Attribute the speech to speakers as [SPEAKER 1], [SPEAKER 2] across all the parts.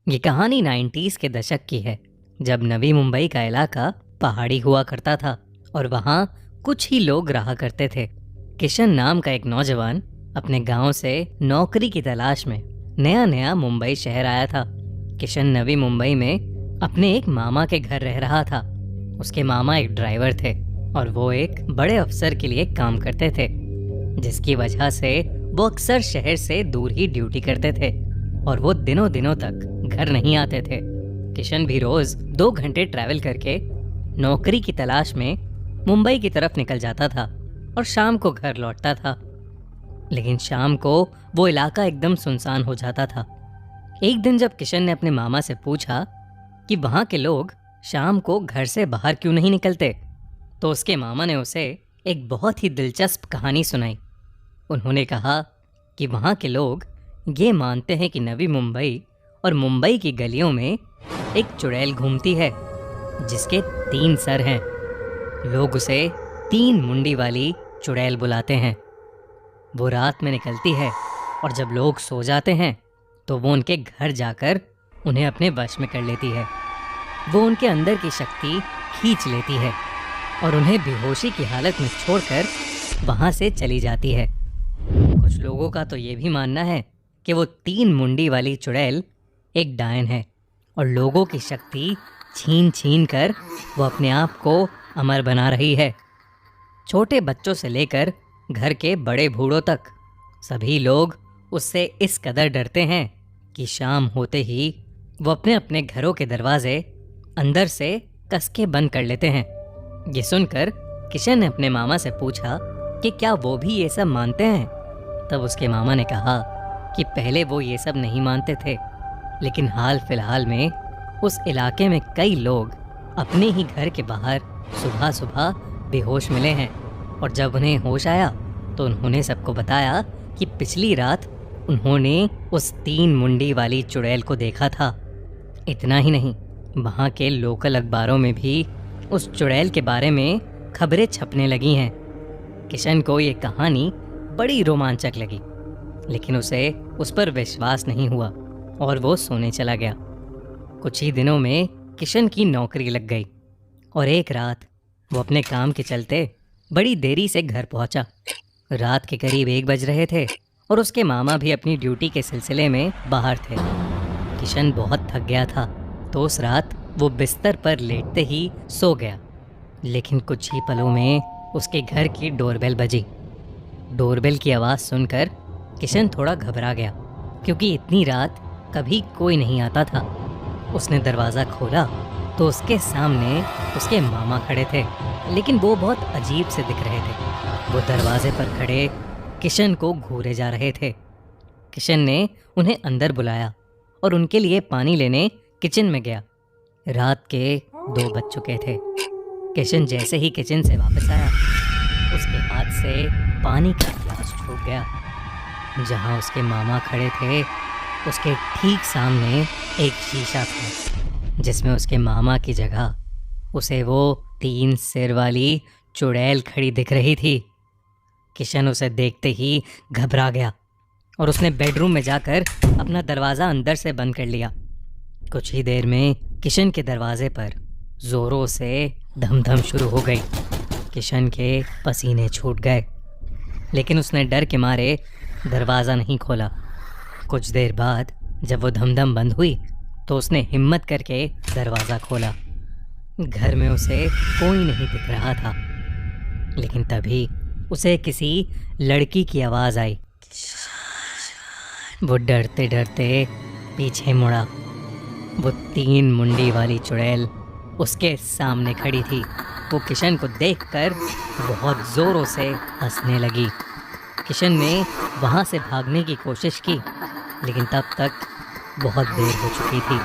[SPEAKER 1] ये कहानी 90s के दशक की है, जब नवी मुंबई का इलाका पहाड़ी हुआ करता था और वहाँ कुछ ही लोग रहा करते थे। किशन नाम का एक नौजवान अपने गांव से नौकरी की तलाश में नया नया मुंबई शहर आया था। किशन नवी मुंबई में अपने एक मामा के घर रह रहा था। उसके मामा एक ड्राइवर थे और वो एक बड़े अफसर के लिए काम करते थे, जिसकी वजह से वो अक्सर शहर से दूर ही ड्यूटी करते थे और वो दिनों दिनों तक घर नहीं आते थे। किशन भी रोज 2 घंटे ट्रैवल करके नौकरी की तलाश में मुंबई की तरफ निकल जाता था और शाम को घर लौटता था। लेकिन शाम को वो इलाका एकदम सुनसान हो जाता था। एक दिन जब किशन ने अपने मामा से पूछा कि वहाँ के लोग शाम को घर से बाहर क्यों नहीं निकलते, तो उसके मामा ने उसे एक बहुत ही दिलचस्प कहानी सुनाई। उन्होंने कहा कि वहाँ के लोग ये मानते हैं कि नवी मुंबई और मुंबई की गलियों में एक चुड़ैल घूमती है जिसके 3 सर हैं। लोग उसे 3 मुंडी वाली चुड़ैल बुलाते हैं। वो रात में निकलती है और जब लोग सो जाते हैं तो वो उनके घर जाकर उन्हें अपने वश में कर लेती है। वो उनके अंदर की शक्ति खींच लेती है और उन्हें बेहोशी की हालत में छोड़कर वहाँ से चली जाती है। कुछ लोगों का तो ये भी मानना है कि वो 3 मुंडी वाली चुड़ैल एक डायन है और लोगों की शक्ति छीन छीन कर वो अपने आप को अमर बना रही है। छोटे बच्चों से लेकर घर के बड़े बूढ़ों तक सभी लोग उससे इस कदर डरते हैं कि शाम होते ही वो अपने अपने घरों के दरवाजे अंदर से कस के बंद कर लेते हैं। ये सुनकर किशन ने अपने मामा से पूछा कि क्या वो भी ये सब मानते हैं। तब उसके मामा ने कहा कि पहले वो ये सब नहीं मानते थे, लेकिन हाल फिलहाल में उस इलाके में कई लोग अपने ही घर के बाहर सुबह सुबह बेहोश मिले हैं और जब उन्हें होश आया तो उन्होंने सबको बताया कि पिछली रात उन्होंने उस 3 मुंडी वाली चुड़ैल को देखा था। इतना ही नहीं, वहाँ के लोकल अखबारों में भी उस चुड़ैल के बारे में खबरें छपने लगी हैं। किशन को ये कहानी बड़ी रोमांचक लगी, लेकिन उसे उस पर विश्वास नहीं हुआ और वो सोने चला गया। कुछ ही दिनों में किशन की नौकरी लग गई और एक रात वो अपने काम के चलते बड़ी देरी से घर पहुंचा। रात के करीब 1 बज रहे थे और उसके मामा भी अपनी ड्यूटी के सिलसिले में बाहर थे। किशन बहुत थक गया था तो उस रात वो बिस्तर पर लेटते ही सो गया। लेकिन कुछ ही पलों में उसके घर की डोरबेल बजी। डोरबेल की आवाज़ सुनकर किशन थोड़ा घबरा गया, क्योंकि इतनी रात कभी कोई नहीं आता था। उसने दरवाज़ा खोला तो उसके सामने उसके मामा खड़े थे, लेकिन वो बहुत अजीब से दिख रहे थे। वो दरवाजे पर खड़े किशन को घूरे जा रहे थे। किशन ने उन्हें अंदर बुलाया और उनके लिए पानी लेने किचन में गया। रात के 2 बज चुके थे। किशन जैसे ही किचन से वापस आया, उसके हाथ से पानी का गिलास छूट गया। जहाँ उसके मामा खड़े थे उसके ठीक सामने एक शीशा था, जिसमें उसके मामा की जगह उसे वो 3 सिर वाली चुड़ैल खड़ी दिख रही थी। किशन उसे देखते ही घबरा गया और उसने बेडरूम में जाकर अपना दरवाज़ा अंदर से बंद कर लिया। कुछ ही देर में किशन के दरवाजे पर ज़ोरों से धमधम शुरू हो गई। किशन के पसीने छूट गए, लेकिन उसने डर के मारे दरवाज़ा नहीं खोला। कुछ देर बाद जब वो धमधम बंद हुई तो उसने हिम्मत करके दरवाज़ा खोला। घर में उसे कोई नहीं दिख रहा था, लेकिन तभी उसे किसी लड़की की आवाज़ आई। वो डरते डरते पीछे मुड़ा। वो 3 मुंडी वाली चुड़ैल उसके सामने खड़ी थी। वो किशन को देखकर बहुत ज़ोरों से हंसने लगी। किशन ने वहाँ से भागने की कोशिश की, लेकिन तब तक बहुत देर हो चुकी थी।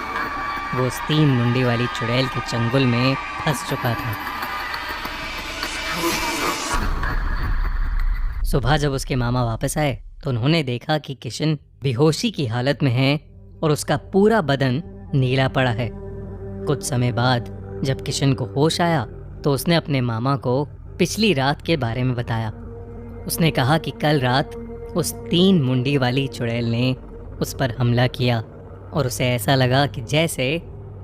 [SPEAKER 1] वो उस 3 मुंडी वाली चुड़ैल के चंगुल में फंस चुका था। सुबह जब उसके मामा वापस आए तो उन्होंने देखा कि किशन बेहोशी की हालत में है और उसका पूरा बदन नीला पड़ा है। कुछ समय बाद जब किशन को होश आया तो उसने अपने मामा को पिछली रात के बारे में बताया। उसने कहा कि कल रात उस 3 मुंडी वाली चुड़ैल ने उस पर हमला किया और उसे ऐसा लगा कि जैसे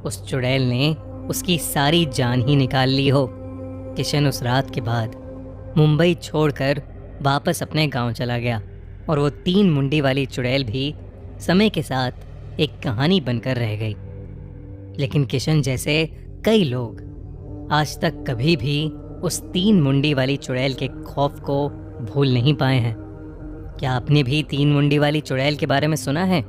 [SPEAKER 1] उस चुड़ैल ने उसकी सारी जान ही निकाल ली हो। किशन उस रात के बाद मुंबई छोड़कर वापस अपने गांव चला गया और वो 3 मुंडी वाली चुड़ैल भी समय के साथ एक कहानी बनकर रह गई। लेकिन किशन जैसे कई लोग आज तक कभी भी उस 3 मुंडी वाली चुड़ैल के खौफ को भूल नहीं पाए हैं। क्या आपने भी 3 मुंडी वाली चुड़ैल के बारे में सुना है?